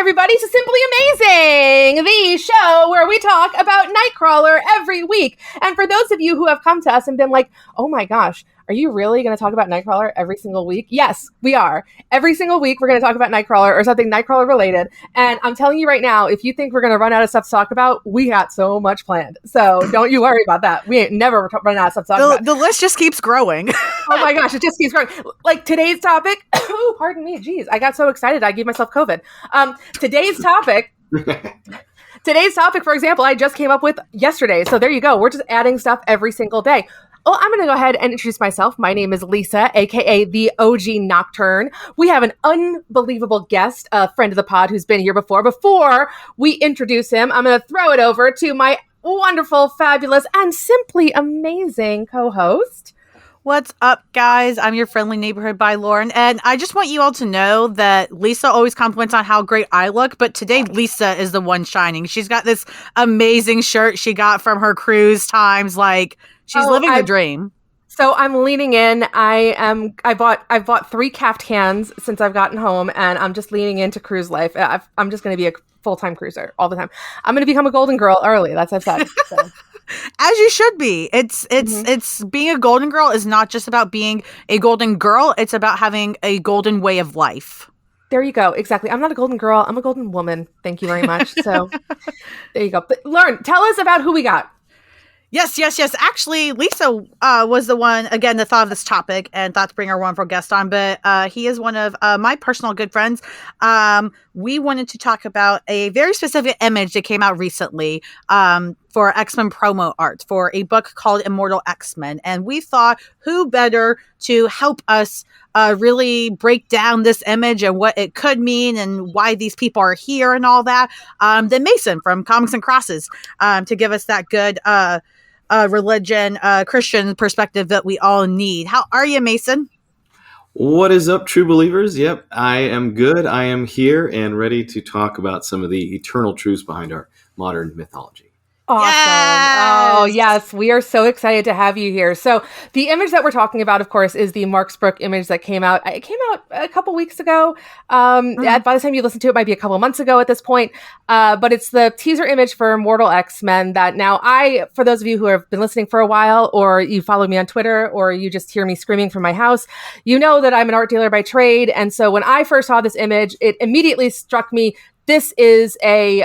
everybody, to Simply Amazing, the show where we talk about Nightcrawler every week. And for those of you who have come to us and been like, oh my gosh, are you really going to talk about Nightcrawler every single week? Yes, we are. Every single week, we're going to talk about Nightcrawler or something Nightcrawler related. And I'm telling you right now, if you think we're going to run out of stuff to talk about, we got so much planned. So don't you worry about that. We ain't never run out of stuff to talk about. The list just keeps growing. Oh my gosh, it just keeps growing. Like today's topic, oh, pardon me, geez, I got so excited, I gave myself COVID. Today's topic, for example, I just came up with yesterday. So there you go. We're just adding stuff every single day. Well, I'm going to go ahead and introduce myself. My name is Lisa, aka the OG Nocturne. We have an unbelievable guest, a friend of the pod who's been here before. Before we introduce him, I'm going to throw it over to my wonderful, fabulous, and simply amazing co-host. What's up, guys? I'm your friendly neighborhood by Lauren, and I just want you all to know that Lisa always compliments on how great I look, but today Lisa is the one shining. She's got this amazing shirt she got from her cruise times. Like, she's living the dream. So I'm leaning in. I've bought 3 caftans since I've gotten home, and I'm just leaning into cruise life. I'm just going to be a full-time cruiser all the time. I'm going to become a golden girl early. That's what I've said. So. As you should be. It's being a golden girl is not just about being a golden girl. It's about having a golden way of life. There you go. Exactly. I'm not a golden girl. I'm a golden woman. Thank you very much. So there you go. But Lauren, tell us about who we got. Yes. Actually, Lisa was the one, again, that thought of this topic and thought to bring our wonderful guest on. But he is one of my personal good friends. We wanted to talk about a very specific image that came out recently for X-Men promo art for a book called Immortal X-Men. And we thought, who better to help us really break down this image and what it could mean and why these people are here and all that than Mason from Comics and Crosses to give us that good religion, Christian perspective that we all need. How are you, Mason? What is up, true believers? Yep, I am good. I am here and ready to talk about some of the eternal truths behind our modern mythology. Awesome. Yes! Oh, yes. We are so excited to have you here. So the image that we're talking about, of course, is the Marks Brook image that came out. It came out a couple weeks ago. By the time you listen to it, it might be a couple months ago at this point. But it's the teaser image for Immortal X-Men that now for those of you who have been listening for a while, or you follow me on Twitter, or you just hear me screaming from my house, you know that I'm an art dealer by trade. And so when I first saw this image, it immediately struck me. This is a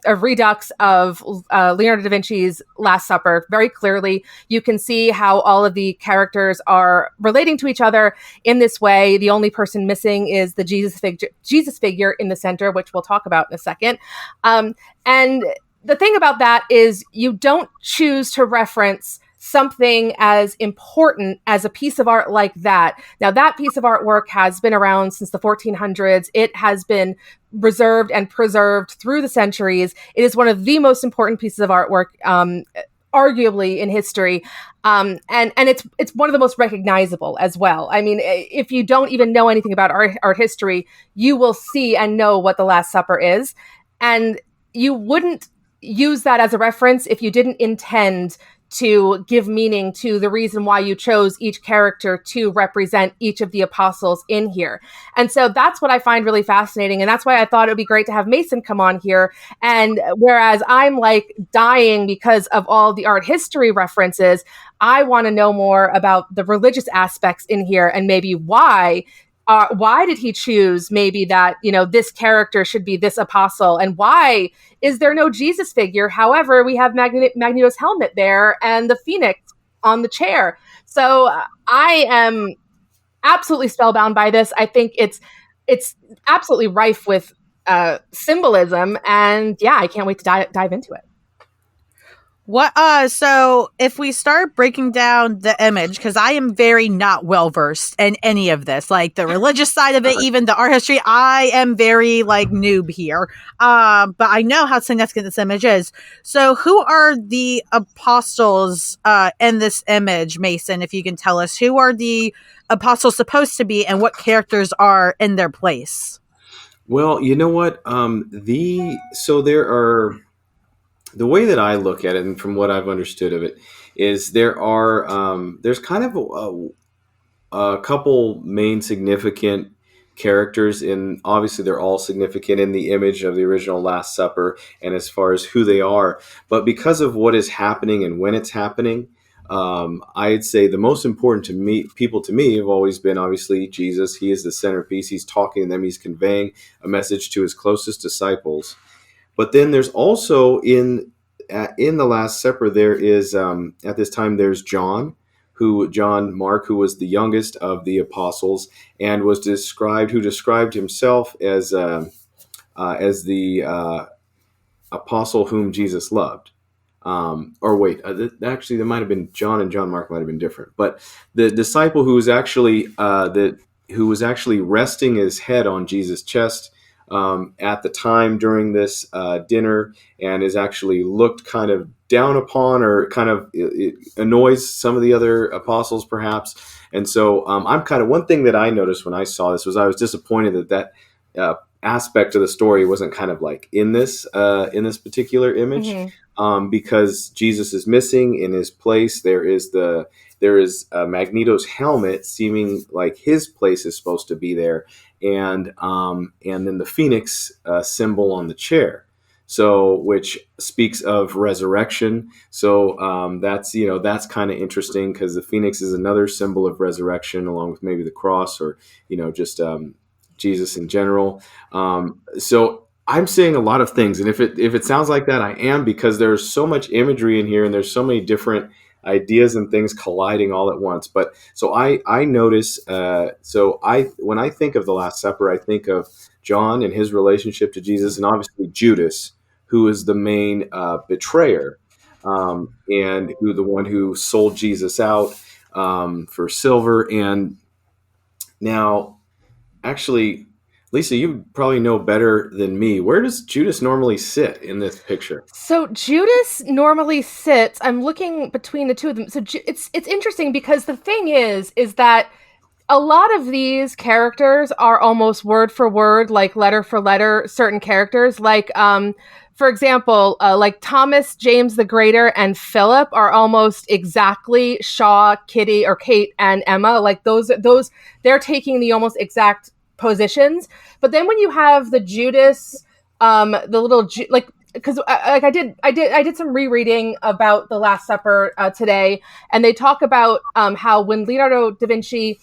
redux of Leonardo da Vinci's Last Supper. Very clearly, you can see how all of the characters are relating to each other in this way. The only person missing is the Jesus figure in the center, which we'll talk about in a second. And the thing about that is you don't choose to reference something as important as a piece of art like that. Now, that piece of artwork has been around since the 1400s. It has been reserved and preserved through the centuries. It is one of the most important pieces of artwork, arguably in history. And it's one of the most recognizable as well. I mean, if you don't even know anything about art history, you will see and know what the Last Supper is. And you wouldn't use that as a reference if you didn't intend to give meaning to the reason why you chose each character to represent each of the apostles in here. And so that's what I find really fascinating. And that's why I thought it would be great to have Mason come on here. And whereas I'm like dying because of all the art history references, I want to know more about the religious aspects in here and maybe why did he choose maybe that, this character should be this apostle, and why is there no Jesus figure? However, we have Magneto's helmet there and the Phoenix on the chair. So I am absolutely spellbound by this. I think it's absolutely rife with symbolism, and yeah, I can't wait to dive into it. So if we start breaking down the image, because I am very not well versed in any of this, like the religious side of it, even the art history, I am very noob here. But I know how significant this image is. So who are the apostles in this image, Mason? If you can tell us, who are the apostles supposed to be and what characters are in their place? Well, you know what? So there are... The way that I look at it, and from what I've understood of it, is there's kind of a couple main significant characters in, obviously they're all significant in the image of the original Last Supper and as far as who they are, but because of what is happening and when it's happening, I'd say the most important people to me have always been obviously Jesus. He is the centerpiece. He's talking to them. He's conveying a message to his closest disciples. But then there's also in the Last Supper, there is at this time there's John Mark, who was the youngest of the apostles and who described himself as the apostle whom Jesus loved. Or wait, actually, there might have been John and John Mark might have been different, but the disciple who was actually resting his head on Jesus' chest at the time during this dinner, and is actually looked kind of down upon, or kind of it annoys some of the other apostles, perhaps. And so I'm kind of, one thing that I noticed when I saw this was I was disappointed that aspect of the story wasn't kind of like in this particular image. Mm-hmm. Because Jesus is missing. In his place, there is Magneto's helmet, seeming like his place is supposed to be there, and then the phoenix symbol on the chair, so which speaks of resurrection. So that's kind of interesting, because the phoenix is another symbol of resurrection, along with maybe the cross, or just Jesus in general. So I'm saying a lot of things, and if it sounds like that, I am, because there's so much imagery in here, and there's so many different ideas and things colliding all at once. But so I notice. When I think of the Last Supper, I think of John and his relationship to Jesus, and obviously Judas, who is the main betrayer, and who the one who sold Jesus out for silver. And now, actually, Lisa, you probably know better than me. Where does Judas normally sit in this picture? So Judas normally sits, I'm looking between the two of them. So it's interesting, because the thing is that a lot of these characters are almost word for word, like letter for letter, certain characters. Like, for example, like Thomas, James the Greater, and Philip are almost exactly Shaw, Kitty, or Kate and Emma. Like those, they're taking the almost exact positions. But then when you have the Judas, the little because I did some rereading about the Last Supper today, and they talk about how when Leonardo da Vinci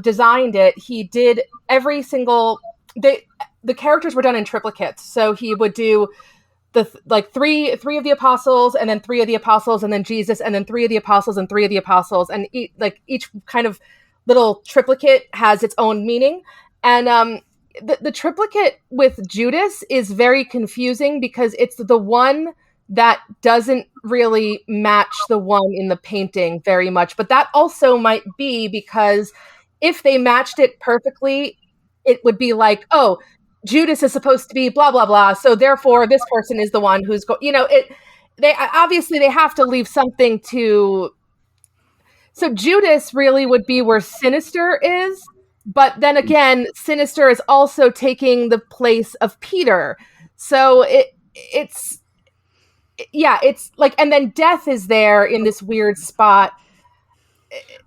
designed it, he did every single the characters were done in triplicates. So he would do three of the apostles, and then three of the apostles, and then Jesus, and then three of the apostles, and three of the apostles, and each kind of little triplicate has its own meaning. And the triplicate with Judas is very confusing, because it's the one that doesn't really match the one in the painting very much. But that also might be because if they matched it perfectly, it would be like, oh, Judas is supposed to be blah, blah, blah, so therefore this person is the one who's they have to leave something to. So Judas really would be where Sinister is. But then again, Sinister is also taking the place of Peter. So it's like, and then Death is there in this weird spot.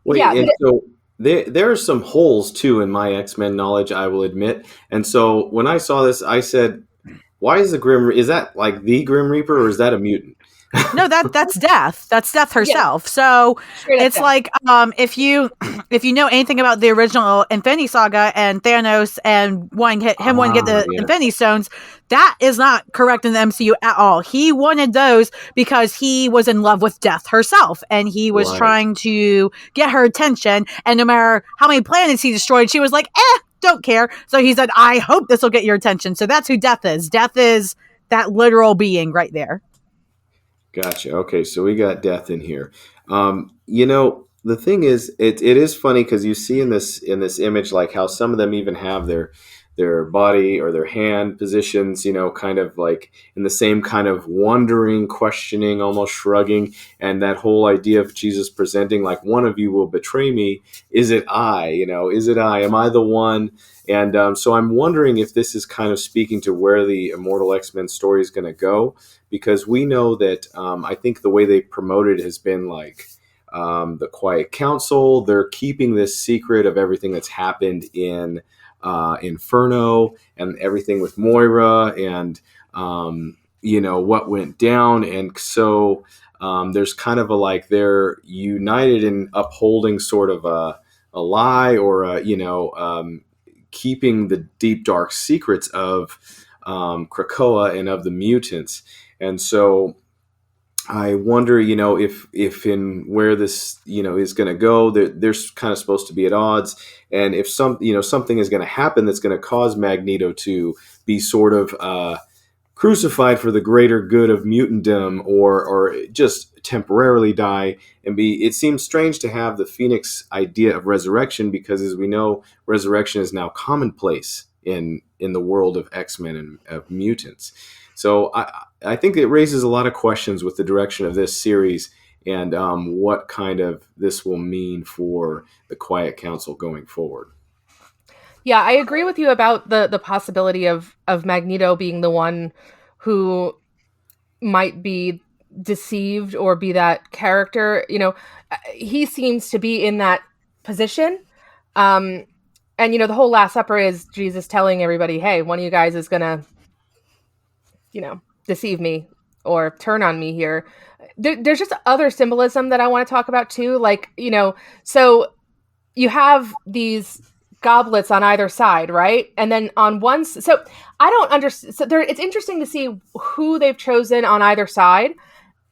Wait, yeah, and so there are some holes too in my X-Men knowledge, I will admit. And so when I saw this, I said, "Why is is that like the Grim Reaper, or is that a mutant?" No, that's Death. That's Death herself. Yeah. So it's like if you know anything about the original Infinity Saga and Thanos and wanting to get the Infinity Stones, that is not correct in the MCU at all. He wanted those because he was in love with Death herself, and he was trying to get her attention. And no matter how many planets he destroyed, she was like, don't care. So he said, I hope this will get your attention. So that's who Death is. Death is that literal being right there. Gotcha. Okay, so we got Death in here. The thing is, it is funny, because you see in this image, like how some of them even have their body or their hand positions, kind of like in the same kind of wondering, questioning, almost shrugging, and that whole idea of Jesus presenting like, one of you will betray me. Is it I? Is it I? Am I the one? And so I'm wondering if this is kind of speaking to where the Immortal X-Men story is going to go, because we know that I think the way they promote it has been like the Quiet Council. They're keeping this secret of everything that's happened in Inferno and everything with Moira and what went down. And so there's kind of a like they're united in upholding sort of a lie or keeping the deep dark secrets of Krakoa and of the mutants. And so I wonder, if in where this, is going to go, they're kind of supposed to be at odds. And if something is going to happen that's going to cause Magneto to be sort of crucified for the greater good of mutantdom or just temporarily die and it seems strange to have the Phoenix idea of resurrection, because as we know, resurrection is now commonplace in the world of X-Men and of mutants. So I think it raises a lot of questions with the direction of this series and what kind of this will mean for the Quiet Council going forward. Yeah, I agree with you about the possibility of Magneto being the one who might be deceived or be that character. He seems to be in that position. And, the whole Last Supper is Jesus telling everybody, hey, one of you guys is going to, deceive me or turn on me here. There's just other symbolism that I want to talk about too. Like, so you have these goblets on either side, right? And then on one, so I don't understand. So it's interesting to see who they've chosen on either side.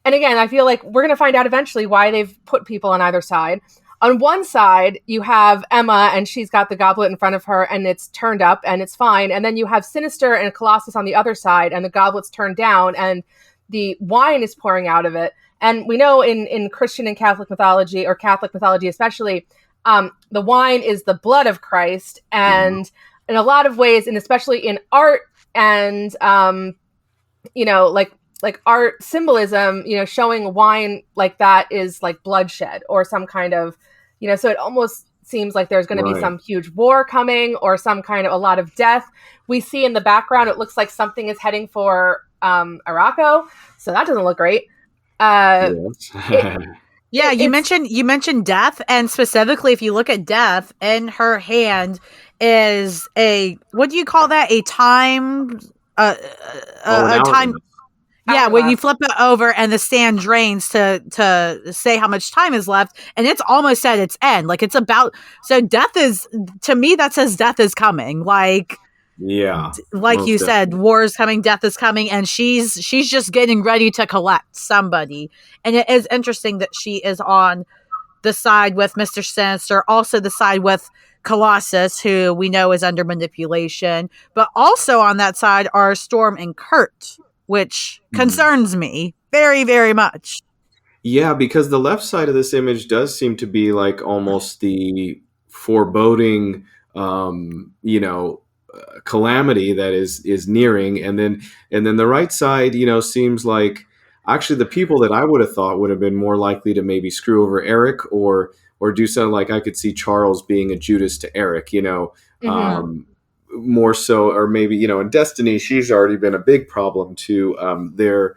And again, I feel like we're going to find out eventually why they've put people on either side. On one side, you have Emma, and she's got the goblet in front of her, and it's turned up, and it's fine. And then you have Sinister and Colossus on the other side, and the goblet's turned down, and the wine is pouring out of it. And we know in Christian and Catholic mythology, or Catholic mythology especially, the wine is the blood of Christ. And in a lot of ways, and especially in art and, like art symbolism, showing wine like that is like bloodshed or some kind of, so it almost seems like there's going to be some huge war coming or some kind of a lot of death. We see in the background, it looks like something is heading for Arakko. So that doesn't look great. You mentioned Death, and specifically if you look at Death, in her hand is what do you call that? A time a time. Yeah, when you flip it over and the sand drains to say how much time is left, and it's almost at its end. Like it's about, so death is, to me, that says death is coming. Like, yeah, like you said, war is coming, death is coming, and she's just getting ready to collect somebody. And it is interesting that she is on the side with Mr. Sinister, also the side with Colossus, who we know is under manipulation, but also on that side are Storm and Kurt, which concerns me very, very much. Yeah, because the left side of this image does seem to be like almost the foreboding, calamity that is nearing, and then the right side, seems like actually the people that I would have thought would have been more likely to maybe screw over Eric or do something like I could see Charles being a Judas to Eric, more so, or maybe, in Destiny, she's already been a big problem to their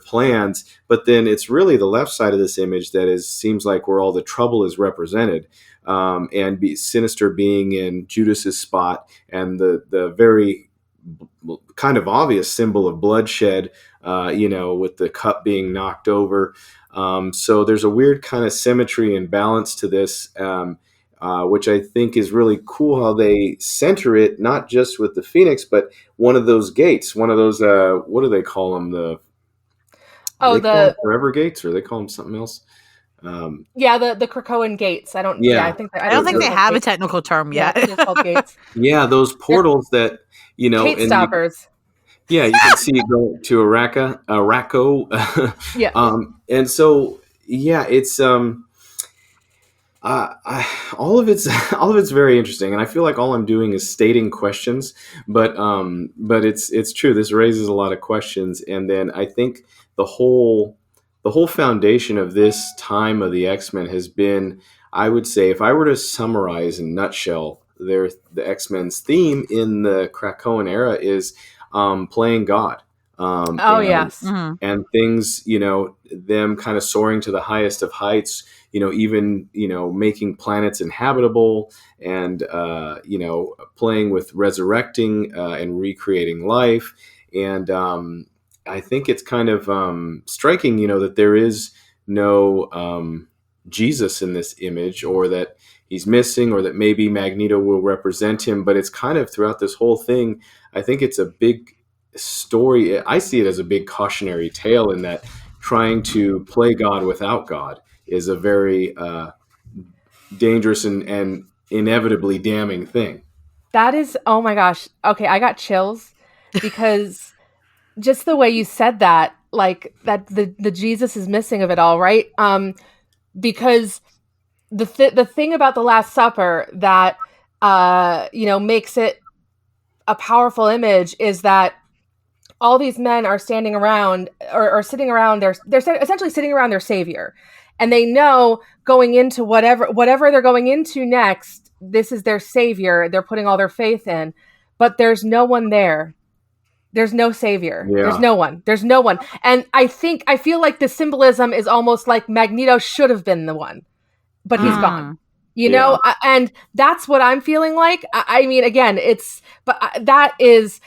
plans. But then it's really the left side of this image that seems like where all the trouble is represented. And Sinister being in Judas's spot, and the very kind of obvious symbol of bloodshed, with the cup being knocked over. So there's a weird kind of symmetry and balance to this, which I think is really cool how they center it, not just with the Phoenix, but one of those gates, one of those, what do they call them? The Forever Gates, or they call them something else? The Krakoan gates. I don't think they have a technical term yet. Yeah, it's called gates. Yeah, those portals that, Gate stoppers. You can see it go to Arakko. Yeah. And so, it's, all of it's very interesting, and I feel like all I'm doing is stating questions, but it's true. This raises a lot of questions, and then I think the whole foundation of this time of the X-Men has been, I would say, if I were to summarize in a nutshell, the X-Men's theme in the Krakoan era is playing God. Oh, and yes. things, them kind of soaring to the highest of heights, even, making planets inhabitable, and, playing with resurrecting and recreating life. And I think it's kind of striking, that there is no Jesus in this image, or that he's missing, or that maybe Magneto will represent him. But it's kind of throughout this whole thing, I think it's a big story. I see it as a big cautionary tale, in that trying to play God without God is a very dangerous and inevitably damning thing. That is, oh my gosh. Okay, I got chills because just the way you said that, like that the Jesus is missing of it all, right? Because the thing about the Last Supper that makes it a powerful image is that all these men are standing around, or sitting around they're essentially sitting around their savior, and they know going into whatever they're going into next, this is their savior they're putting all their faith in. But there's no one there. There's no savior. Yeah. There's no one. And I feel like the symbolism is almost like Magneto should have been the one, but he's gone. And that's what I'm feeling like. I mean, again, that is,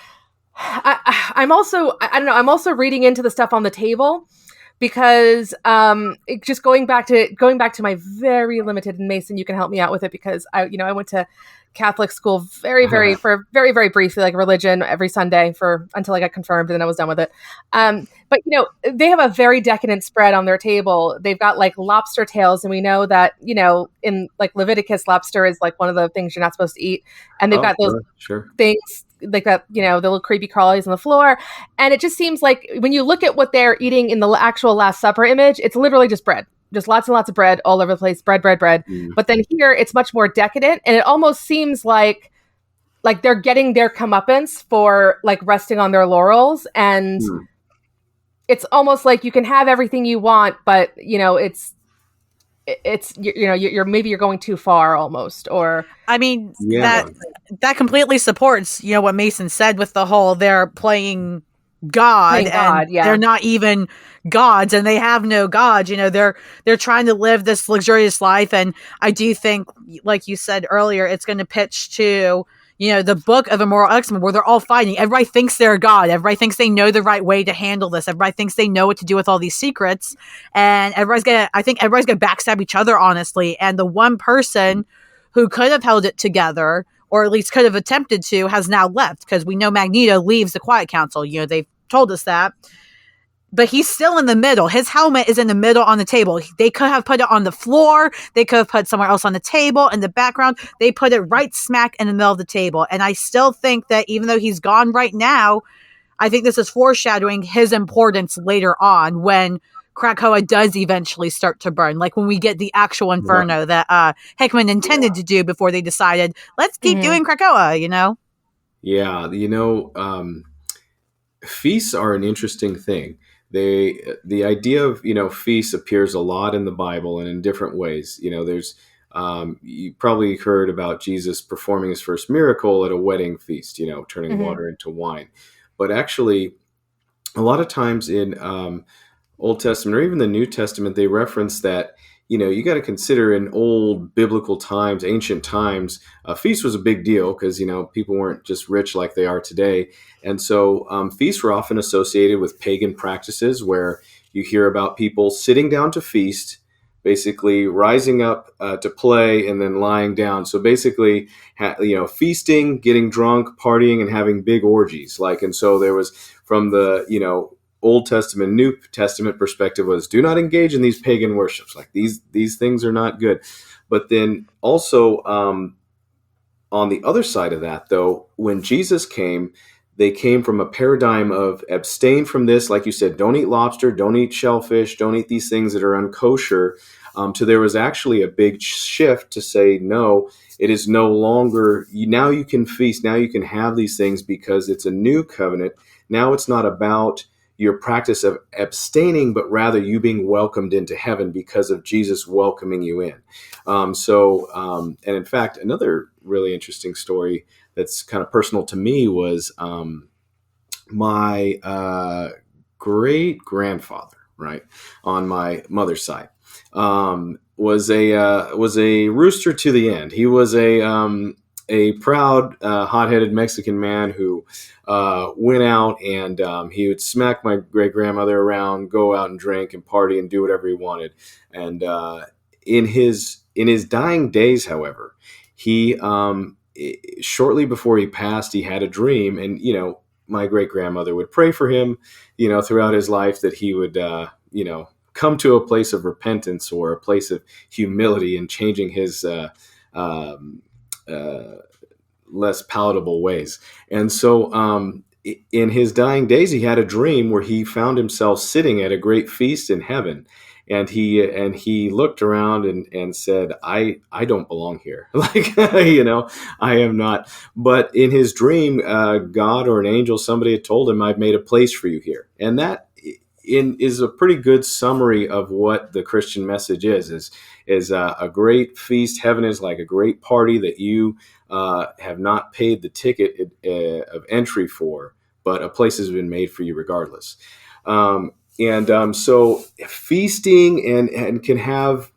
I'm also, I don't know, I'm also reading into the stuff on the table, because just going back to my very limited, and Mason, you can help me out with it, because I went to Catholic school very very briefly, like religion, every Sunday until I got confirmed, and then I was done with it. But they have a very decadent spread on their table. They've got like lobster tails, and we know that in like Leviticus, lobster is like one of the things you're not supposed to eat. And they've got those things like that, the little creepy crawlies on the floor. And it just seems like when you look at what they're eating in the actual Last Supper image, it's literally just bread. Just lots and lots of bread all over the place. Bread. But then here it's much more decadent, and it almost seems like they're getting their comeuppance for like resting on their laurels. And it's almost like you can have everything you want, but you're going too far almost. Or I mean, that completely supports what Mason said with the whole they're playing God, they're not even gods, and they have no God. They're trying to live this luxurious life. And I do think, like you said earlier, it's going to pitch to the book of Immoral X-Men, where they're all fighting. Everybody thinks they're God. Everybody thinks they know the right way to handle this. Everybody thinks they know what to do with all these secrets. And I think everybody's gonna backstab each other, honestly. And the one person who could have held it together, or at least could have attempted to, has now left, because we know Magneto leaves the Quiet Council. They've told us that. But he's still in the middle. His helmet is in the middle on the table. They could have put it on the floor. They could have put somewhere else on the table in the background. They put it right smack in the middle of the table. And I still think that even though he's gone right now, I think this is foreshadowing his importance later on, when Krakoa does eventually start to burn. Like when we get the actual Inferno that Hickman intended to do before they decided, let's keep doing Krakoa, Yeah, feasts are an interesting thing. The idea of feasts appears a lot in the Bible, and in different ways. There's you probably heard about Jesus performing his first miracle at a wedding feast, turning water into wine. But actually, a lot of times in Old Testament, or even the New Testament, they reference that you got to consider in old biblical times, ancient times, a feast was a big deal, because people weren't just rich like they are today. And so feasts were often associated with pagan practices, where you hear about people sitting down to feast, basically rising up to play, and then lying down. So basically, feasting, getting drunk, partying, and having big orgies. And so there was, from the Old Testament, New Testament perspective, was do not engage in these pagan worships. Like these things are not good. But then also on the other side of that, though, when Jesus came, they came from a paradigm of abstain from this. Like you said, don't eat lobster, don't eat shellfish, don't eat these things that are unkosher. To there was actually a big shift to say, no, it is no longer, now you can feast, now you can have these things, because it's a new covenant. Now it's not about your practice of abstaining, but rather you being welcomed into heaven because of Jesus welcoming you in. And in fact, another really interesting story that's kind of personal to me was my great grandfather, right, on my mother's side, was a rooster to the end. He was a proud, hot-headed Mexican man who went out and he would smack my great grandmother around, go out and drink and party and do whatever he wanted. And in his dying days, however, he shortly before he passed, he had a dream, and my great grandmother would pray for him, throughout his life, that he would, come to a place of repentance or a place of humility and changing his um, uh, less palatable ways. And so, in his dying days, he had a dream where he found himself sitting at a great feast in heaven. And he looked around and said, I don't belong here. Like, I am not. But in his dream, God or an angel, somebody had told him, I've made a place for you here. And that is a pretty good summary of what the Christian message is a great feast. Heaven is like a great party that you have not paid the ticket of entry for, but a place has been made for you regardless. So feasting and can have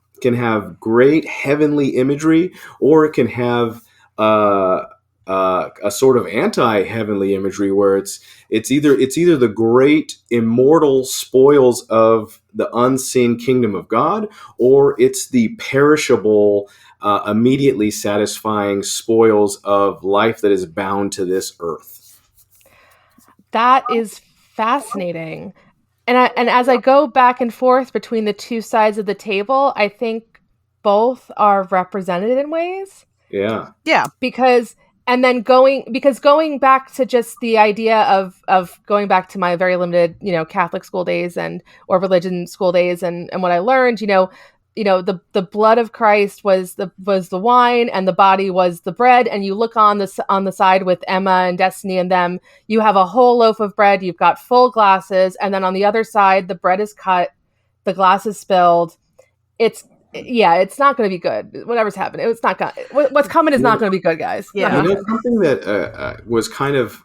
great heavenly imagery, or it can have a sort of anti-heavenly imagery where it's either the great immortal spoils of the unseen kingdom of God, or it's the perishable, immediately satisfying spoils of life that is bound to this earth. That is fascinating. And as I go back and forth between the two sides of the table, I think both are represented in ways. Yeah. Yeah. Because going back to just the idea of going back to my very limited, Catholic school days or religion school days and what I learned, the blood of Christ was the wine and the body was the bread. And you look on the side with Emma and Destiny and them, you have a whole loaf of bread. You've got full glasses. And then on the other side, the bread is cut, the glass is spilled. It's not going to be good. Whatever's happening, it's not going. What's coming is not going to be good, guys. Yeah. Something that was kind of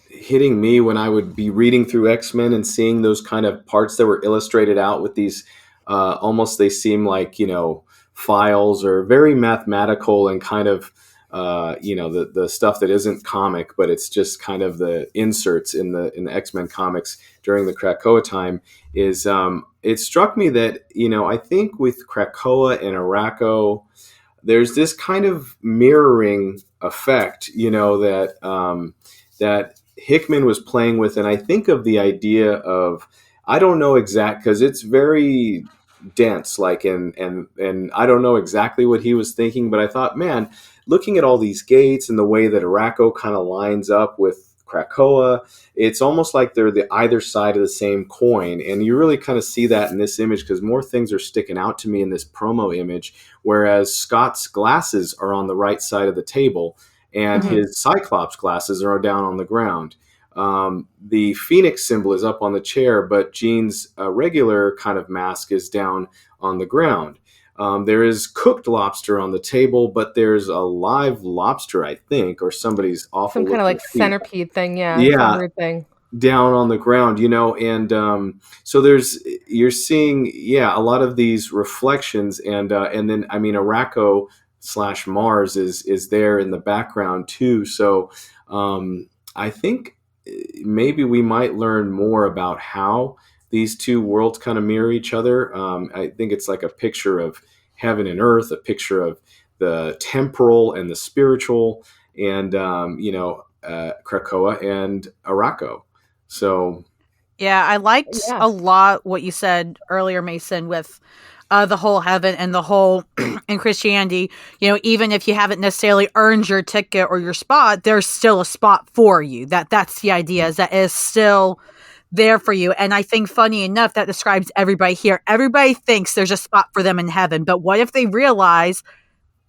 hitting me when I would be reading through X-Men and seeing those kind of parts that were illustrated out with these almost, they seem like files, or very mathematical, and kind of the stuff that isn't comic, but it's just kind of the inserts in the X-Men comics during the Krakoa time. Is it struck me that I think with Krakoa and Arakko, there's this kind of mirroring effect that Hickman was playing with. And I think of the idea of, I don't know exact, because it's very dense, and I don't know exactly what he was thinking, but I thought, man, looking at all these gates and the way that Arakko kind of lines up with Krakoa, it's almost like they're the either side of the same coin. And you really kind of see that in this image, because more things are sticking out to me in this promo image, whereas Scott's glasses are on the right side of the table and his Cyclops glasses are down on the ground. The Phoenix symbol is up on the chair, but Jean's regular kind of mask is down on the ground. There is cooked lobster on the table, but there's a live lobster, I think, or somebody's awful. Some kind of like centipede thing, yeah. Yeah, weird thing. Down on the ground, and so you're seeing, a lot of these reflections, and then Arakko / Mars is there in the background too. So I think maybe we might learn more about how these two worlds kind of mirror each other. I think it's like a picture of heaven and earth, a picture of the temporal and the spiritual, and Krakoa and Arakko. So yeah, I liked a lot what you said earlier, Mason, with the whole heaven and the whole in Christianity. Even if you haven't necessarily earned your ticket or your spot, there's still a spot for you. That's the idea, is that is still there for you. And I think, funny enough, that describes everybody here. Everybody thinks there's a spot for them in heaven, but what if they realize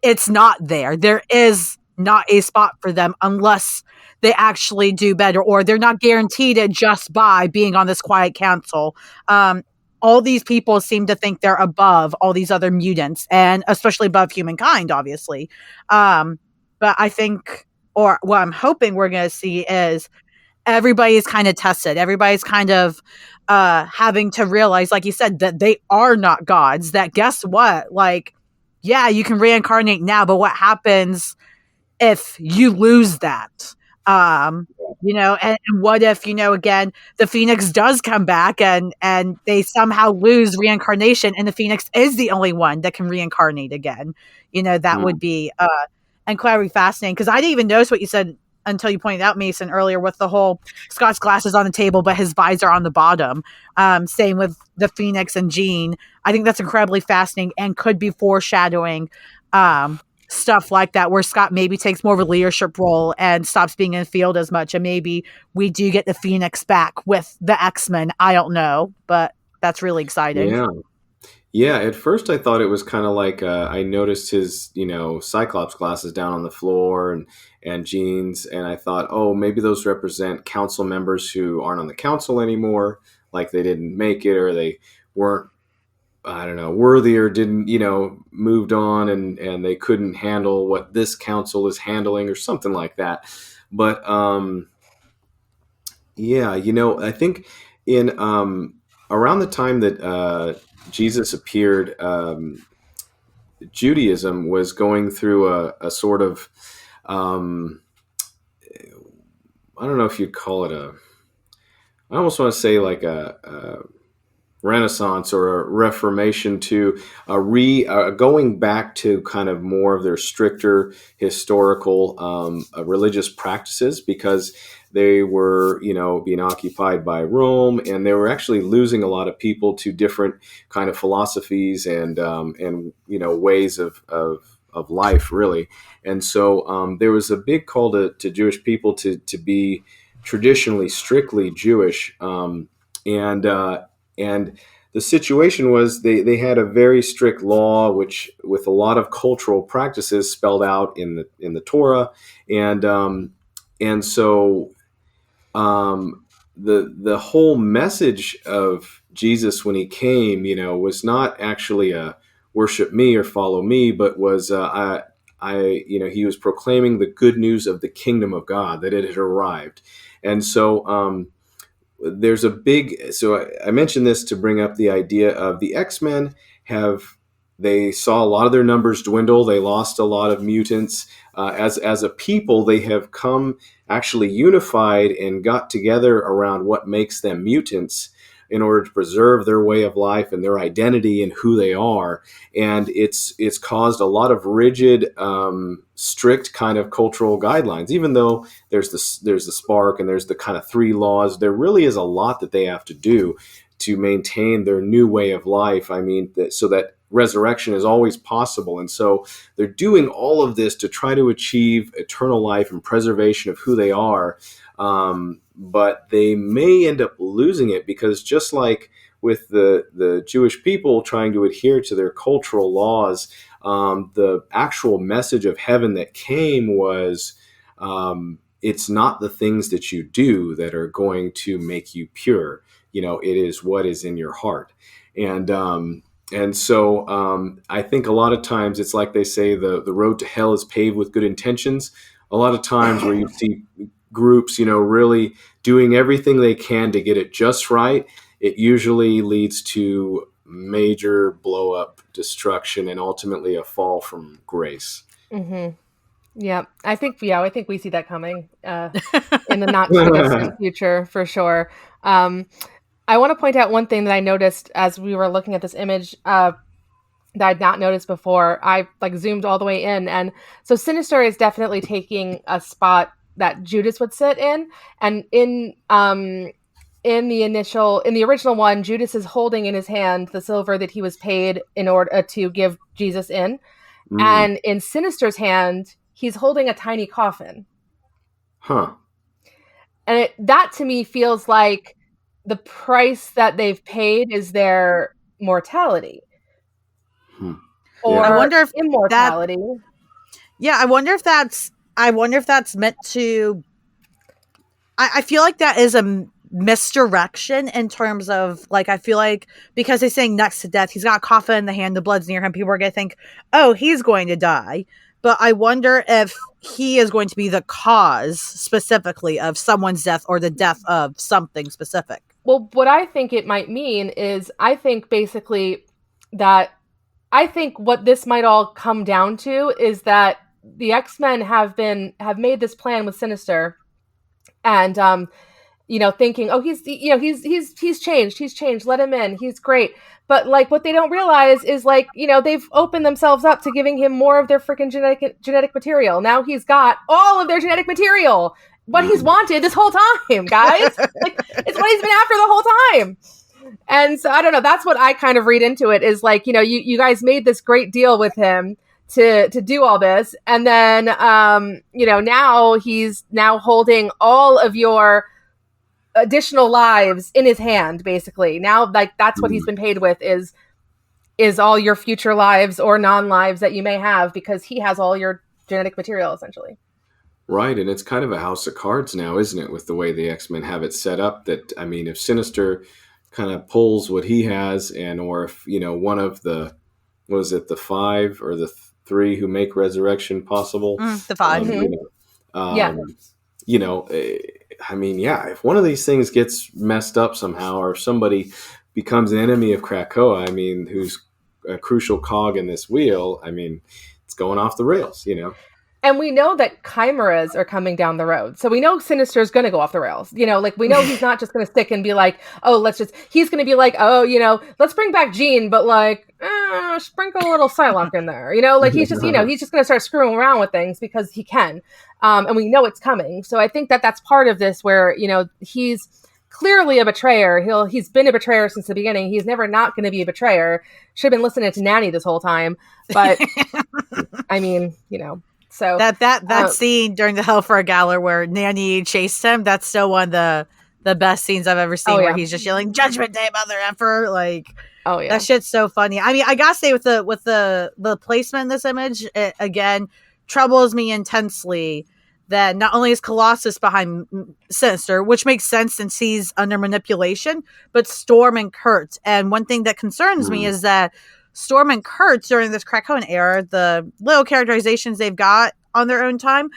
it's not there? There is not a spot for them unless they actually do better, or they're not guaranteed it just by being on this quiet council. All these people seem to think they're above all these other mutants, and especially above humankind, obviously. But I think, or what I'm hoping we're going to see, is everybody's kind of tested. Everybody's kind of having to realize, like you said, that they are not gods. That guess what? Like, yeah, you can reincarnate now, but what happens if you lose that? And what if, again, the Phoenix does come back and they somehow lose reincarnation and the Phoenix is the only one that can reincarnate again? That would be incredibly fascinating, because I didn't even notice what you said until you pointed out, Mason, earlier, with the whole Scott's glasses on the table, but his visor on the bottom. Same with the Phoenix and Jean. I think that's incredibly fascinating and could be foreshadowing stuff like that, where Scott maybe takes more of a leadership role and stops being in the field as much. And maybe we do get the Phoenix back with the X-Men. I don't know, but that's really exciting. Yeah. Yeah, at first I thought it was kind of like I noticed his, Cyclops glasses down on the floor and Jean's, and I thought, oh, maybe those represent council members who aren't on the council anymore, like they didn't make it, or they weren't, I don't know, worthy, or didn't, moved on and they couldn't handle what this council is handling, or something like that. But yeah, I think in around the time that Jesus appeared, Judaism was going through a sort of, I don't know if you'd call it I almost want to say like a Renaissance or a Reformation, to going back to kind of more of their stricter historical religious practices, because they were, being occupied by Rome, and they were actually losing a lot of people to different kind of philosophies and ways of life, really. And so there was a big call to Jewish people to be traditionally strictly Jewish, and the situation was they had a very strict law, which with a lot of cultural practices spelled out in the Torah, and so the whole message of Jesus when he came, was not actually a worship me or follow me, but was he was proclaiming the good news of the kingdom of God, that it had arrived. And so there's a big, so I mentioned this to bring up the idea of the X-Men they saw a lot of their numbers dwindle. They lost a lot of mutants. As a people, they have come actually unified and got together around what makes them mutants in order to preserve their way of life and their identity and who they are. And it's caused a lot of rigid, strict kind of cultural guidelines. Even though there's the spark and there's the kind of 3 laws, there really is a lot that they have to do to maintain their new way of life. I mean, so that resurrection is always possible. And so they're doing all of this to try to achieve eternal life and preservation of who they are. But they may end up losing it, because just like with the Jewish people trying to adhere to their cultural laws, the actual message of heaven that came was, it's not the things that you do that are going to make you pure. It is what is in your heart. And so I think a lot of times it's like they say the road to hell is paved with good intentions. A lot of times where you see groups, really doing everything they can to get it just right, it usually leads to major blow up, destruction, and ultimately a fall from grace. Mm-hmm. Yeah, I think we see that coming in the not too distant future, for sure. I want to point out one thing that I noticed as we were looking at this image that I'd not noticed before. I zoomed all the way in, and so Sinister is definitely taking a spot that Judas would sit in, and in the original one, Judas is holding in his hand the silver that he was paid in order to give Jesus in, and in Sinister's hand, he's holding a tiny coffin. Huh. And that to me feels like the price that they've paid is their mortality. Or I wonder if immortality. I wonder if that's meant to. I feel like that is a misdirection in terms of, I feel like because he's saying next to death, he's got a coffin in the hand, the blood's near him, people are going to think, oh, he's going to die. but I wonder if he is going to be the cause specifically of someone's death or the death of something specific. Well, what I think it might mean is I think basically that I think what this might all come down to is that the X-Men have made this plan with Sinister, and thinking, oh, he's changed, let him in, he's great. But like what they don't realize is like, they've opened themselves up to giving him more of their freaking genetic material. Now he's got all of their genetic material. What he's wanted this whole time, guys. Like, it's what he's been after the whole time. And so I don't know. That's what I kind of read into it is like, you guys made this great deal with him to do all this. And then, now he's now holding all of your additional lives in his hand, basically. Now, like, that's what he's been paid with is all your future lives or non-lives that you may have, because he has all your genetic material, essentially. Right, and it's kind of a house of cards now, isn't it, with the way the X-Men have it set up, that, I mean, if Sinister kind of pulls what he has, or if, one of the, what is it, the 5 or the 3 who make resurrection possible? The 5. I mean, yeah, if one of these things gets messed up somehow, or if somebody becomes an enemy of Krakoa, I mean, who's a crucial cog in this wheel, I mean, it's going off the rails, And we know that chimeras are coming down the road. So we know Sinister is going to go off the rails. We know he's not just going to stick and be like, oh, he's going to be like, oh, let's bring back Jean, but like, sprinkle a little Psylocke in there. He's just, he's just going to start screwing around with things because he can. And we know it's coming. So I think that that's part of this where, he's clearly a betrayer. He's been a betrayer since the beginning. He's never not going to be a betrayer. Should have been listening to Nanny this whole time. But I mean, So that scene during the Hellfire Gala where Nanny chased him, that's still one of the best scenes I've ever seen, where he's just yelling "Judgment Day, mother effer!" Like, oh yeah, that shit's so funny. I mean, I gotta say with the placement in this image, it, again, troubles me intensely that not only is Colossus behind Sinister, which makes sense since he's under manipulation, but Storm and Kurt. And one thing that concerns me is that Storm and Kurt during this Krakoan era, the little characterizations they've got on their own time,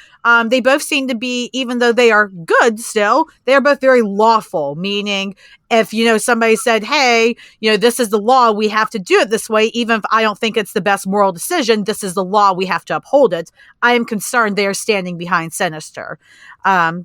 they both seem to be, even though they are good still, they are both very lawful, meaning if, somebody said, hey, this is the law, we have to do it this way, even if I don't think it's the best moral decision, this is the law, we have to uphold it. I am concerned they are standing behind Sinister,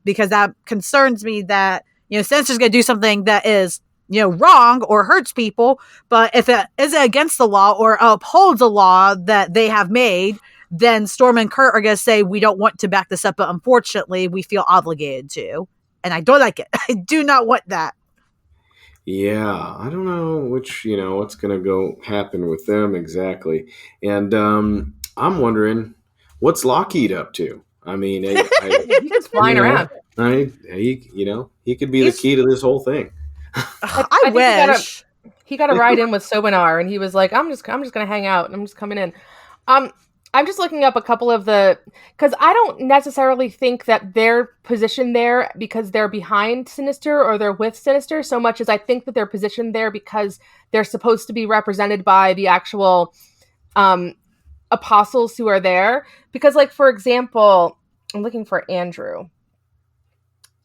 because that concerns me that, Sinister's going to do something that is wrong or hurts people, but if it is against the law or upholds a law that they have made, then Storm and Kurt are going to say, we don't want to back this up, but unfortunately we feel obligated to. And I don't like it. I do not want that. Yeah, I don't know what's going to go happen with them exactly. And I'm wondering, what's Lockheed up to? I mean, he's just flying around. He could be the key to this whole thing. I wish he got a ride in with Sobinar, and he was like, I'm just going to hang out, and I'm just coming in. I'm just looking up a couple of because I don't necessarily think that they're positioned there because they're behind Sinister or they're with Sinister, so much as I think that they're positioned there because they're supposed to be represented by the actual apostles who are there. Because, like, for example, I'm looking for Andrew.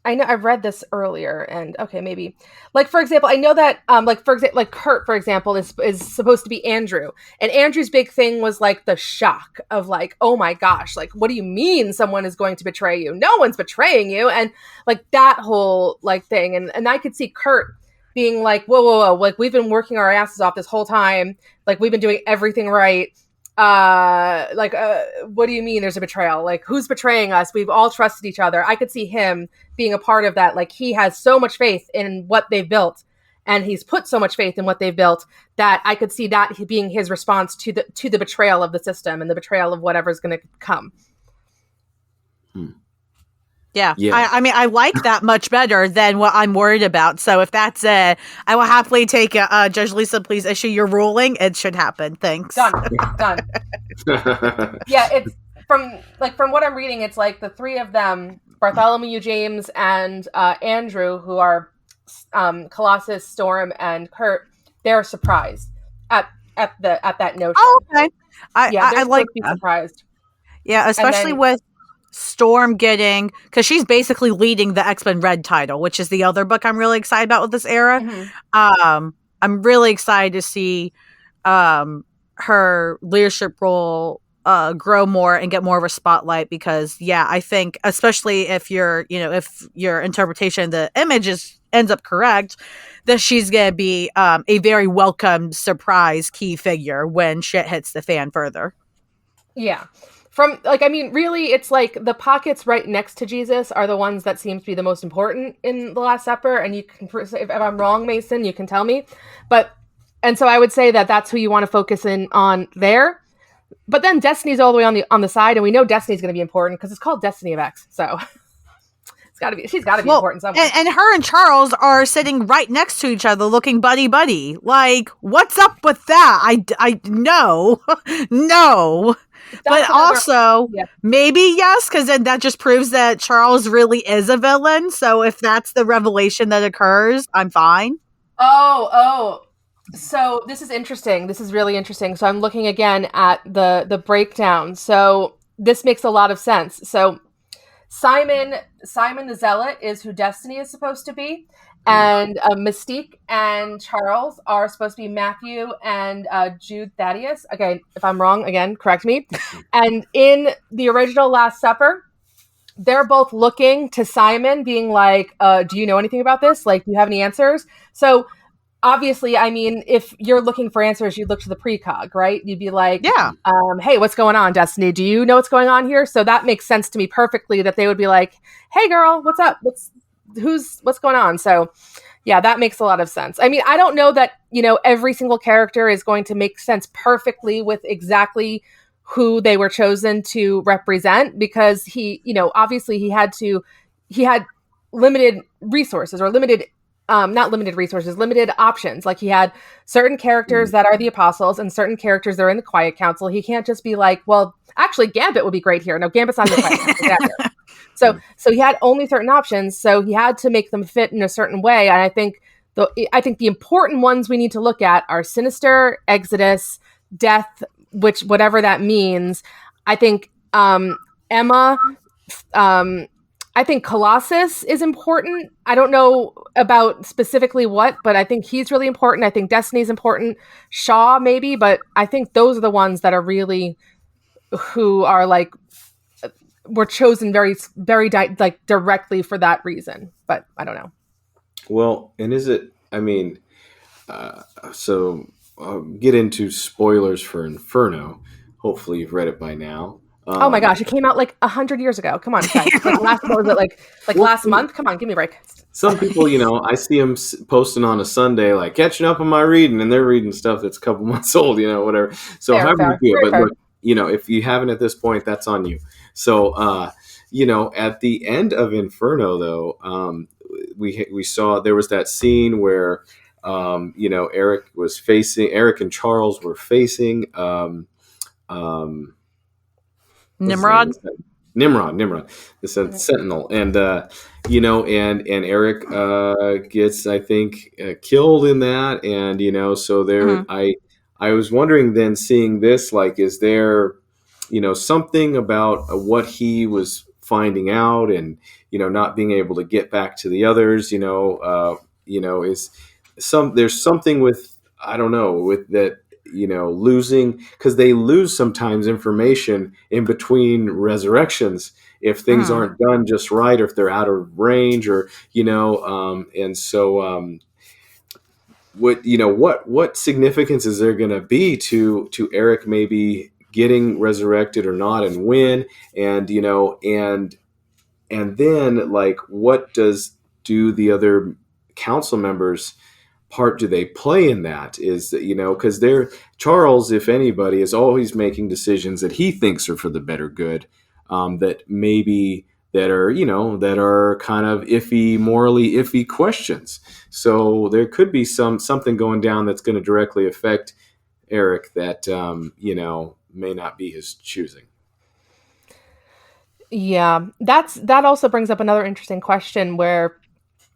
I know I've read this earlier, and okay, maybe like, for example, I know that like Kurt, for example, is supposed to be Andrew, and Andrew's big thing was like the shock of like, oh my gosh, like, what do you mean someone is going to betray you? No one's betraying you. And like that whole like thing. And I could see Kurt being like, whoa, like, we've been working our asses off this whole time. Like, we've been doing everything right. What do you mean there's a betrayal? Like, who's betraying us? We've all trusted each other. I could see him being a part of that. Like, he has so much faith in what they've built, and he's put so much faith in what they've built, that I could see that being his response to the betrayal of the system and the betrayal of whatever's going to come. Yeah. I mean, I like that much better than what I'm worried about. So if that's it, I will happily take it. Judge Lisa, please issue your ruling. It should happen. Thanks. Done. Yeah, it's from what I'm reading, it's like the three of them, Bartholomew, James, and Andrew, who are Colossus, Storm, and Kurt, they're surprised at that notion. Oh, okay. I like to be surprised. Yeah, especially with Storm getting, because she's basically leading the X-Men Red title, which is the other book I'm really excited about with this era. I'm really excited to see her leadership role grow more and get more of a spotlight, because I think especially if if your interpretation of the image ends up correct, that she's going to be a very welcome surprise key figure when shit hits the fan further. Yeah. From really, it's like the pockets right next to Jesus are the ones that seem to be the most important in the Last Supper. And you can, if I'm wrong, Mason, you can tell me. And so I would say that that's who you want to focus in on there. But then Destiny's all the way on the side, and we know Destiny's going to be important because it's called Destiny of X. So she's got to be important somewhere. And her and Charles are sitting right next to each other, looking buddy buddy. Like, what's up with that? I no, no. But also, maybe yes, because then that just proves that Charles really is a villain. So if that's the revelation that occurs, I'm fine. Oh. So this is interesting. This is really interesting. So I'm looking again at the breakdown. So this makes a lot of sense. So Simon the Zealot is who Destiny is supposed to be. And Mystique and Charles are supposed to be Matthew and Jude Thaddeus. Okay, if I'm wrong, again, correct me. And in the original Last Supper, they're both looking to Simon, being like, do you know anything about this? Like, do you have any answers? So obviously, I mean, if you're looking for answers, you'd look to the precog, right? You'd be like, hey, what's going on, Destiny? Do you know what's going on here? So that makes sense to me perfectly that they would be like, hey, girl, what's up? What's going on? So yeah, that makes a lot of sense. I mean, I don't know that, every single character is going to make sense perfectly with exactly who they were chosen to represent, because he, obviously he had limited resources, or limited options. Like, he had certain characters that are the apostles and certain characters that are in the Quiet Council. He can't just be like, well, actually Gambit would be great here. No, Gambit's not in the Quiet Council. So he had only certain options. So he had to make them fit in a certain way. And I think the important ones we need to look at are Sinister, Exodus, Death, which whatever that means. I think Emma, I think Colossus is important. I don't know about specifically what, but I think he's really important. I think Destiny's important. Shaw maybe, but I think those are the ones that are really who are like were chosen very, very directly for that reason. But I don't know. Well, and is it? I mean, so I'll get into spoilers for Inferno. Hopefully, you've read it by now. Oh my gosh, it came out like 100 years ago. Come on, guys. Last month? Come on, give me a break. Some people, I see them posting on a Sunday, like catching up on my reading, and they're reading stuff that's a couple months old, whatever. So however you feel, but look, if you haven't at this point, that's on you. So, at the end of Inferno, though, we saw there was that scene where, Eric and Charles were facing, Nimrod, the Sentinel, and and Eric gets, I think, killed in that, and so there. I was wondering then, seeing this, like, is there something about what he was finding out, and not being able to get back to the others, is there's something with, I don't know, with that. Losing, because they lose sometimes information in between resurrections if things aren't done just right, or if they're out of range, or and so what significance is there going to be to Eric maybe getting resurrected or not, and when, and and then, like, what do the other council members part do they play in that? Is that, because Charles, if anybody, is always making decisions that he thinks are for the better good, that maybe that are kind of morally iffy questions. So there could be something going down that's going to directly affect Eric that may not be his choosing. Yeah, that also brings up another interesting question where.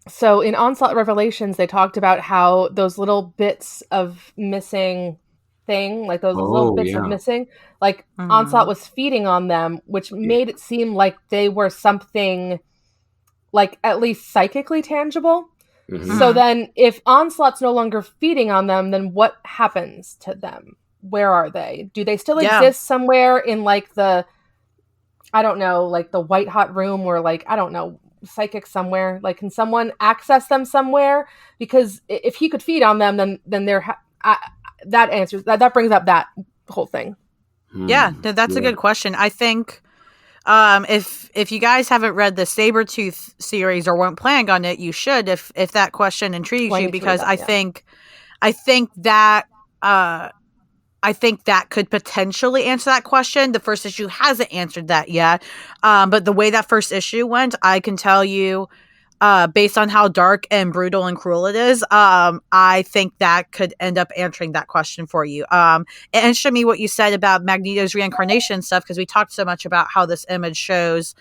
So in Onslaught Revelations, they talked about how those little bits of missing thing, like those little bits of missing, like Onslaught was feeding on them, which made it seem like they were something like at least psychically tangible. So then if Onslaught's no longer feeding on them, then what happens to them? Where are they? Do they still exist somewhere in like the, I don't know, like the white hot room, or like, I don't know, psychic somewhere? Like, can someone access them somewhere? Because if he could feed on them, then they're that answers that brings up that whole thing. Yeah, that's a good question. I think if you guys haven't read the Sabretooth series or weren't planning on it, you should if that question intrigues you, because I think that could potentially answer that question. The first issue hasn't answered that yet. But the way that first issue went, I can tell you, based on how dark and brutal and cruel it is, I think that could end up answering that question for you. It interested me what you said about Magneto's reincarnation stuff, because we talked so much about how this image shows,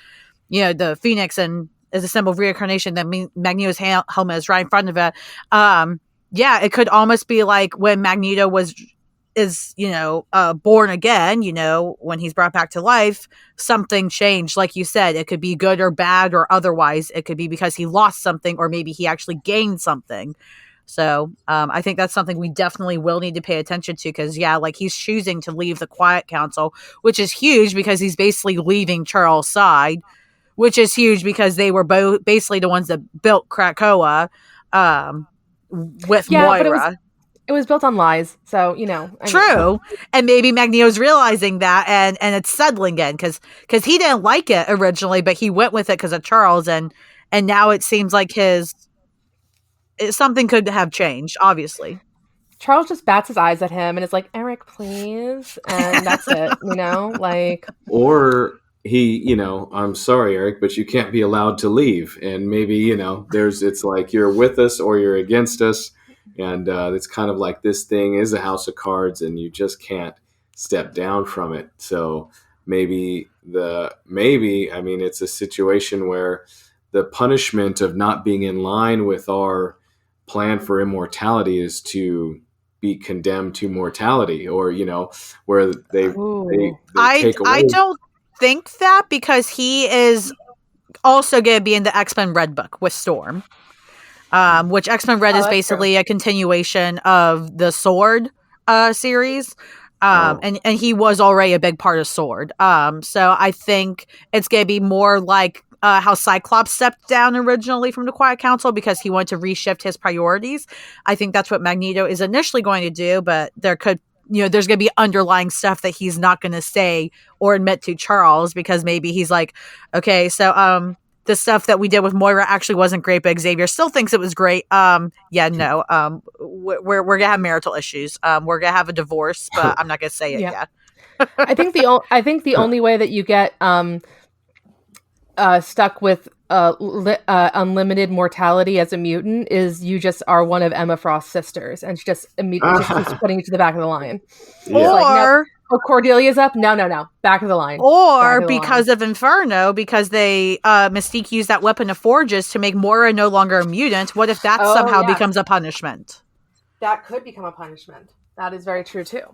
the Phoenix and is a symbol of reincarnation, that Magneto's helmet is right in front of it. It could almost be like when Magneto is born again, when he's brought back to life, something changed. Like you said, it could be good or bad or otherwise. It could be because he lost something, or maybe he actually gained something. So I think that's something we definitely will need to pay attention to, because like he's choosing to leave the Quiet Council, which is huge because he's basically leaving Charles' side, which is huge because they were both basically the ones that built Krakoa with Moira. It was built on lies, so True, and maybe Magneto's realizing that, and it's settling in because he didn't like it originally, but he went with it because of Charles, and now it seems like something could have changed. Obviously, Charles just bats his eyes at him and is like, "Eric, please," and that's it. Or he, I'm sorry, Eric, but you can't be allowed to leave, and maybe it's like you're with us or you're against us. And it's kind of like this thing is a house of cards, and you just can't step down from it. So maybe it's a situation where the punishment of not being in line with our plan for immortality is to be condemned to mortality, or where they take away. I don't think that, because he is also going to be in the X-Men Red Book with Storm. Which X-Men Red is basically a continuation of the Sword series. And he was already a big part of Sword. So I think it's going to be more like how Cyclops stepped down originally from the Quiet Council because he wanted to reshift his priorities. I think that's what Magneto is initially going to do, but there's going to be underlying stuff that he's not going to say or admit to Charles, because maybe he's like, okay, so the stuff that we did with Moira actually wasn't great, but Xavier still thinks it was great. We're gonna have marital issues. We're gonna have a divorce, but I'm not gonna say it yet. I think the only way that you get stuck with unlimited mortality as a mutant is you just are one of Emma Frost's sisters, and she just immediately keeps putting you to the back of the line. Or Cordelia's up. No. Back of the line. Or because of Inferno, because they Mystique used that weapon of Forges to make Moira no longer a mutant. What if that somehow becomes a punishment? That could become a punishment. That is very true too.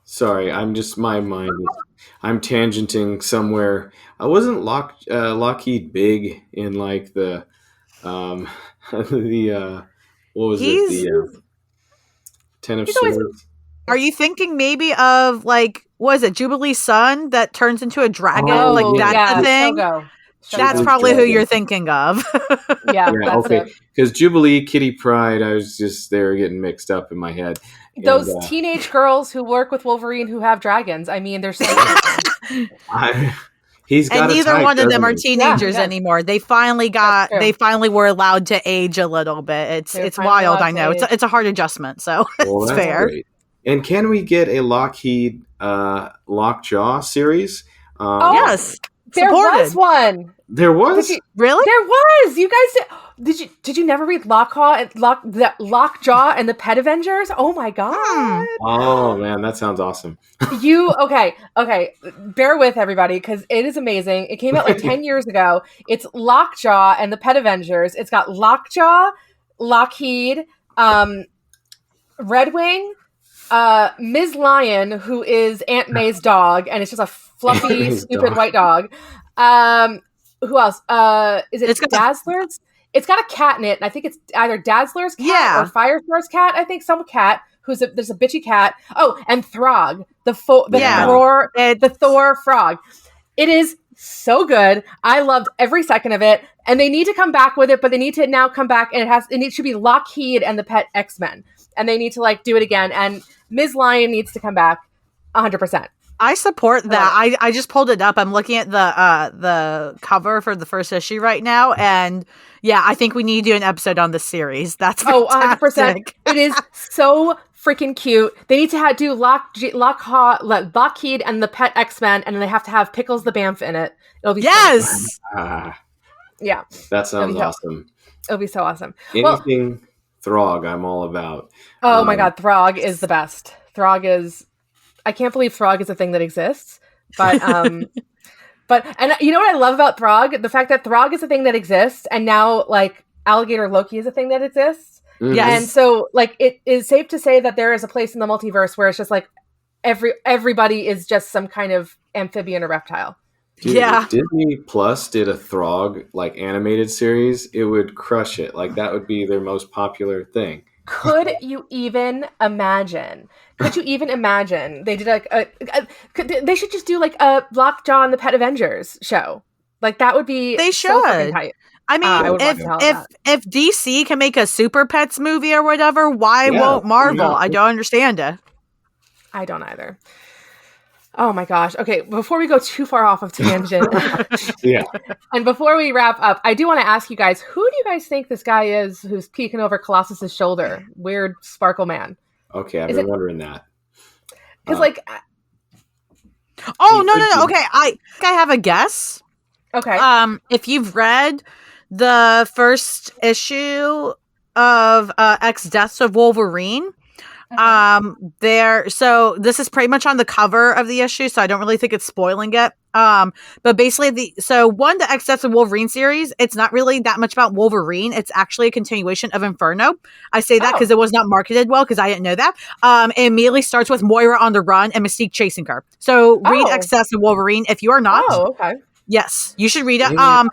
Sorry, I'm tangenting somewhere. I wasn't Lockheed big in like the the what was it? The Ten of Swords. Are you thinking maybe of like, what is it, Jubilee's son that turns into a dragon? That's the thing? That's probably who you're thinking of. Okay. Because Jubilee, Kitty Pryde, they're getting mixed up in my head. Those teenage girls who work with Wolverine who have dragons. I mean, they're so He's got and neither one of them are teenagers anymore. They finally were allowed to age a little bit. It's wild, I know. It's a hard adjustment, so it's fair. Great. And can we get a Lockheed Lockjaw series? Yes. There was one. There was? Really? There was. You guys did you never read Lockjaw and the Pet Avengers? Oh my god. Oh man, that sounds awesome. Okay. Bear with everybody because it is amazing. It came out like 10 years ago. It's Lockjaw and the Pet Avengers. It's got Lockjaw, Lockheed, Red Wing, Ms. Lion, who is Aunt May's dog, and it's just a fluffy, May's stupid dog. white dog. Who else? Is it It's got- Dazzler's? It's got a cat in it, and I think it's either Dazzler's cat Yeah. or Firestar's cat. I think some cat there's a bitchy cat. Oh, and Throg, the Yeah. Thor frog. It is so good. I loved every second of it, and they need to come back with it, but they need to now come back, and it should be Lockheed and the Pet X-Men, and they need to like do it again. And Ms. Lion needs to come back, 100%. I support that. I just pulled it up. I'm looking at the cover for the first issue right now, and yeah, I think we need to do an episode on this series. That's 100%. fantastic. It is so freaking cute. They need to do Lockheed and the Pet X-Men, and then they have to have Pickles the Bamf in it. It'll be Yes. yeah, That sounds It'll be awesome. it'll be so awesome. Anything Throg, I'm all about. Oh my god, Throg is the best. I can't believe Throg is a thing that exists. But and you know what I love about Throg? The fact that Throg is a thing that exists, and now like Alligator Loki is a thing that exists. Mhm. Yes. And so like it is safe to say that there is a place in the multiverse where it's just like everybody is just some kind of amphibian or reptile. Dude, Yeah. if Disney Plus did a Throg like animated series, it would crush it. Like that would be their most popular thing. Could you even imagine? They did like they should just do like a Lockjaw and the Pet Avengers show. Like that would be They so fucking should. tight. I mean, I would watch the hell out of if DC can make a Super Pets movie or whatever, why Yeah, won't Marvel? yeah. I don't understand it. I don't either. Oh my gosh. Okay, before we go too far off of tangent, Yeah. and before we wrap up, I do want to ask you guys, who do you guys think this guy is who's peeking over Colossus's shoulder? Weird Sparkle Man. Okay, I've Is been it- wondering that. Because Uh, like, Oh He no, could no, no. be. Okay, I think I have a guess. okay. If you've read the first issue of X Deaths of Wolverine, so this is pretty much on the cover of the issue, so I don't really think it's spoiling it. But basically the X Deaths of Wolverine series, it's not really that much about Wolverine. It's actually a continuation of Inferno. I say that Oh. because it was not marketed well, because I didn't know that. It immediately starts with Moira on the run and Mystique chasing her. So read Oh. X Deaths of Wolverine if you are not. Oh, okay. Yes, you should read it. Yeah.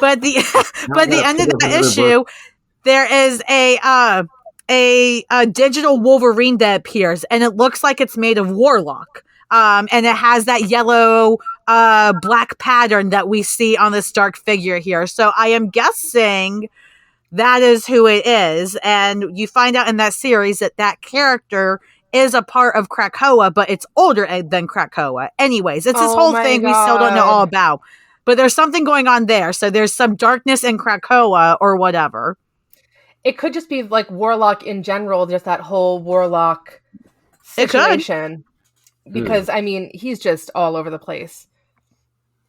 But the but the yeah, end of pick up the another issue, there is a digital Wolverine that appears, and it looks like it's made of Warlock. And it has that yellow black pattern that we see on this dark figure here. So I am guessing that is who it is. And you find out in that series that character is a part of Krakoa, but it's older than Krakoa. Anyways, it's this Oh whole my thing we still don't know all God. about. But there's something going on there. So there's some darkness in Krakoa or whatever. It could just be like Warlock in general, just that whole Warlock It could. situation. Because I mean, he's just all over the place.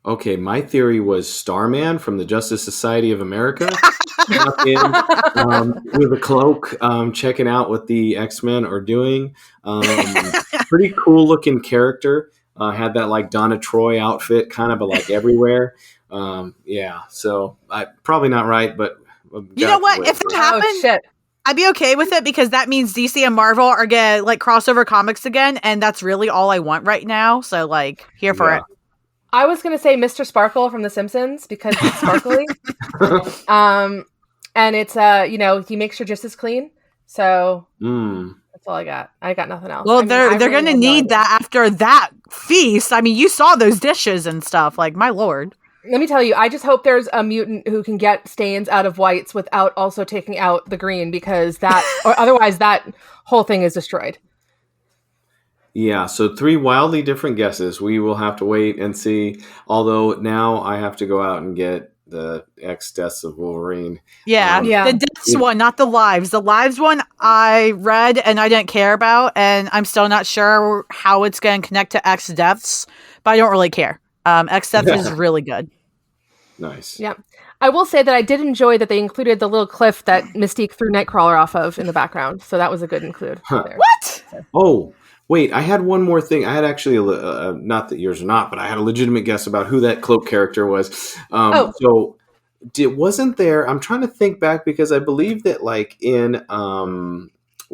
Okay, my theory was Starman from the Justice Society of America. Snuck in, with a cloak, checking out what the X-Men are doing. Pretty cool looking character. Had that like Donna Troy outfit kind of but like everywhere. Yeah, so I probably not right, but You know what? If that Oh happened, shit. I'd be okay with it, because that means DC and Marvel are gonna like crossover comics again, and that's really all I want right now. So like, here for Yeah. it. I was gonna say Mr. Sparkle from The Simpsons because it's sparkly. And it's he makes your just as clean. So that's all I got. I got nothing else. Well, I mean, they're I really gonna have no need idea. that after that feast. I mean, you saw those dishes and stuff. Like, my lord. Let me tell you, I just hope there's a mutant who can get stains out of whites without also taking out the green, because or otherwise that whole thing is destroyed. Yeah, so 3 wildly different guesses. We will have to wait and see. Although now I have to go out and get the X Deaths of Wolverine. Yeah, Yeah. the deaths one, not the lives. The lives one I read and I didn't care about, and I'm still not sure how it's going to connect to X Deaths, but I don't really care. X Deaths is really good. Nice. Yeah. I will say that I did enjoy that they included the little cliff that Mystique threw Nightcrawler off of in the background. So that was a good include there. What? Oh, wait, I had one more thing. I had actually, not that yours are not, but I had a legitimate guess about who that cloak character was. So wasn't there, I'm trying to think back, because I believe that like in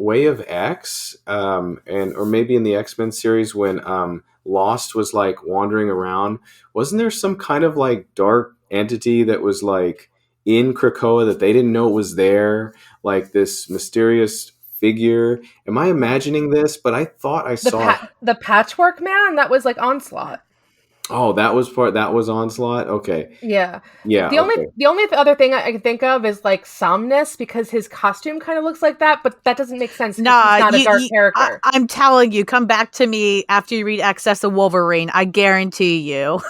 Way of X, and or maybe in the X-Men series when Lost was like wandering around. Wasn't there some kind of like dark entity that was like in Krakoa that they didn't know it was there? Like this mysterious figure. Am I imagining this? But I thought I saw. The Patchwork Man, that was like Onslaught. Oh, that was Onslaught. Okay, Yeah. yeah. The only other thing I can think of is like Somnus, because his costume kind of looks like that, but that doesn't make sense. Nah, he's not a dark character. I'm telling you, come back to me after you read Excess of Wolverine. I guarantee you.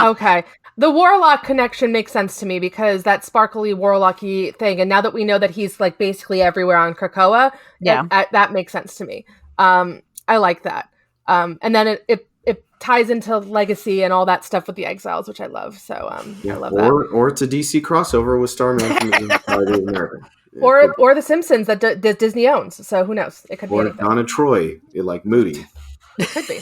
Okay. The Warlock connection makes sense to me because that sparkly Warlocky thing, and now that we know that he's like basically everywhere on Krakoa, that makes sense to me. I like that. And then it ties into Legacy and all that stuff with the Exiles, which I love. So I love that. Or it's a DC crossover with Starman from the America. Or the Simpsons that Disney owns. So who knows? It could be anything. Donna Troy, like Moody. It could be.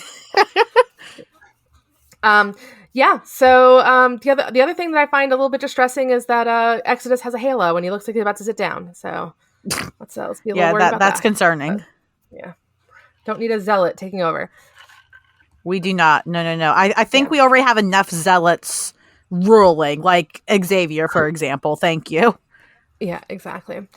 Yeah. So the other thing that I find a little bit distressing is that Exodus has a halo and he looks like he's about to sit down. So let's be a little worried about that. That's concerning. But, yeah. Don't need a zealot taking over. We do not. No. I think we already have enough zealots ruling, like Xavier, for example. Thank you. Yeah, exactly.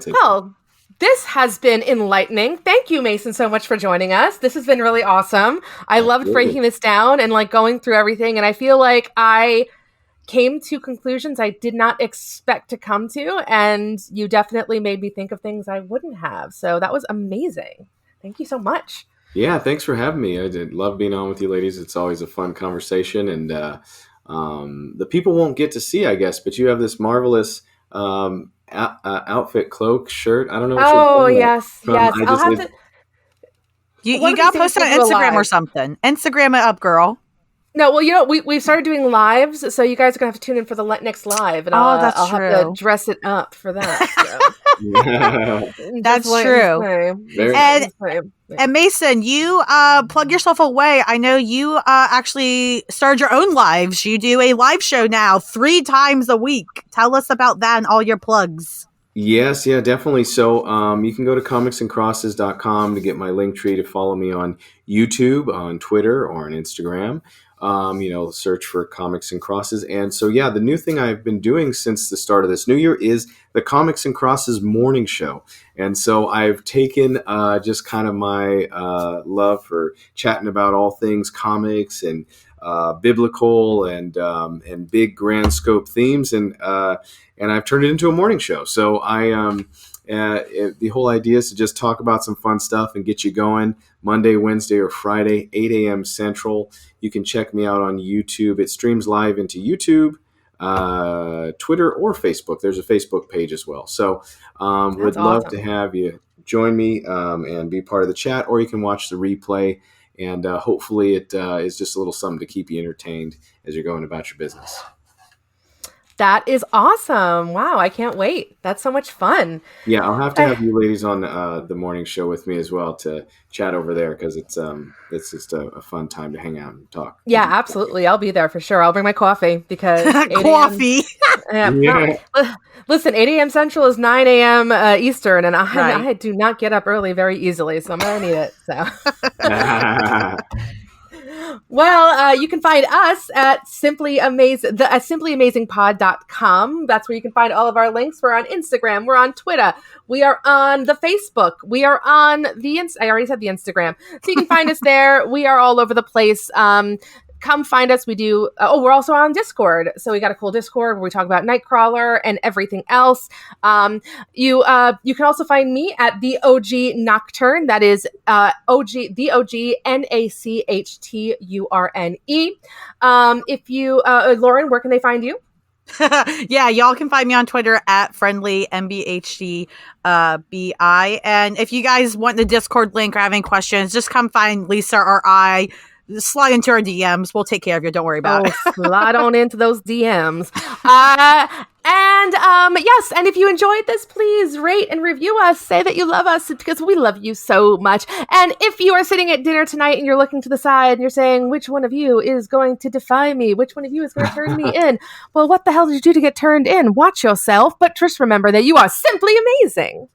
Well, this has been enlightening. Thank you, Mason, so much for joining us. This has been really awesome. I loved breaking this down and like going through everything. And I feel like I came to conclusions I did not expect to come to. And you definitely made me think of things I wouldn't have. So that was amazing. Thank you so much. Yeah, thanks for having me. I did love being on with you ladies. It's always a fun conversation. And the people won't get to see, I guess, but you have this marvelous outfit, cloak, shirt. I don't know. What yes. I'll have to. You got to post it on Instagram or something. Instagram it up, girl. No, well, we've started doing lives, so you guys are gonna have to tune in for the next live, and I'll have to dress it up for that. So. That's true. And Mason, you plug yourself away. I know you actually started your own lives. You do a live show now 3 times a week. Tell us about that and all your plugs. Yes, yeah, definitely. So you can go to comicsandcrosses.com to get my link tree to follow me on YouTube, on Twitter, or on Instagram. Search for Comics and Crosses. And so, yeah, the new thing I've been doing since the start of this new year is the Comics and Crosses morning show. And so I've taken just kind of my love for chatting about all things comics and biblical and big grand scope themes, and I've turned it into a morning show. So the whole idea is to just talk about some fun stuff and get you going Monday, Wednesday, or Friday, 8 a.m. Central. You can check me out on YouTube. It streams live into YouTube, Twitter, or Facebook. There's a Facebook page as well. So would love to have you join me and be part of the chat, or you can watch the replay. And hopefully it is just a little something to keep you entertained as you're going about your business. That is awesome. Wow, I can't wait. That's so much fun. Yeah, I'll have to have you ladies on the morning show with me as well to chat over there, because it's just a fun time to hang out and talk. Yeah, absolutely. I'll be there for sure. I'll bring my coffee because coffee. Listen, 8 a.m. Central is 9 a.m. Eastern, and I do not get up early very easily, so I'm going to need it. So. Well, you can find us at simplyamazingpod.com. That's where you can find all of our links. We're on Instagram. We're on Twitter. We are on the Facebook. We are on I already said the Instagram. So you can find us there. We are all over the place. Come find us. We do. We're also on Discord. So we got a cool Discord where we talk about Nightcrawler and everything else. You can also find me at the OG Nocturne. That is the OG NACHTURNE. If you, Lauren, where can they find you? Yeah, y'all can find me on Twitter at friendlymBHDBI. And if you guys want the Discord link or have any questions, just come find Lisa or I. Slide into our DMs. We'll take care of you. Don't worry about it. Slide on into those DMs. Yes, and if you enjoyed this, please rate and review us. Say that you love us because we love you so much. And if you are sitting at dinner tonight and you're looking to the side and you're saying, which one of you is going to defy me? Which one of you is going to turn me in? Well, what the hell did you do to get turned in? Watch yourself, but just remember that you are simply amazing.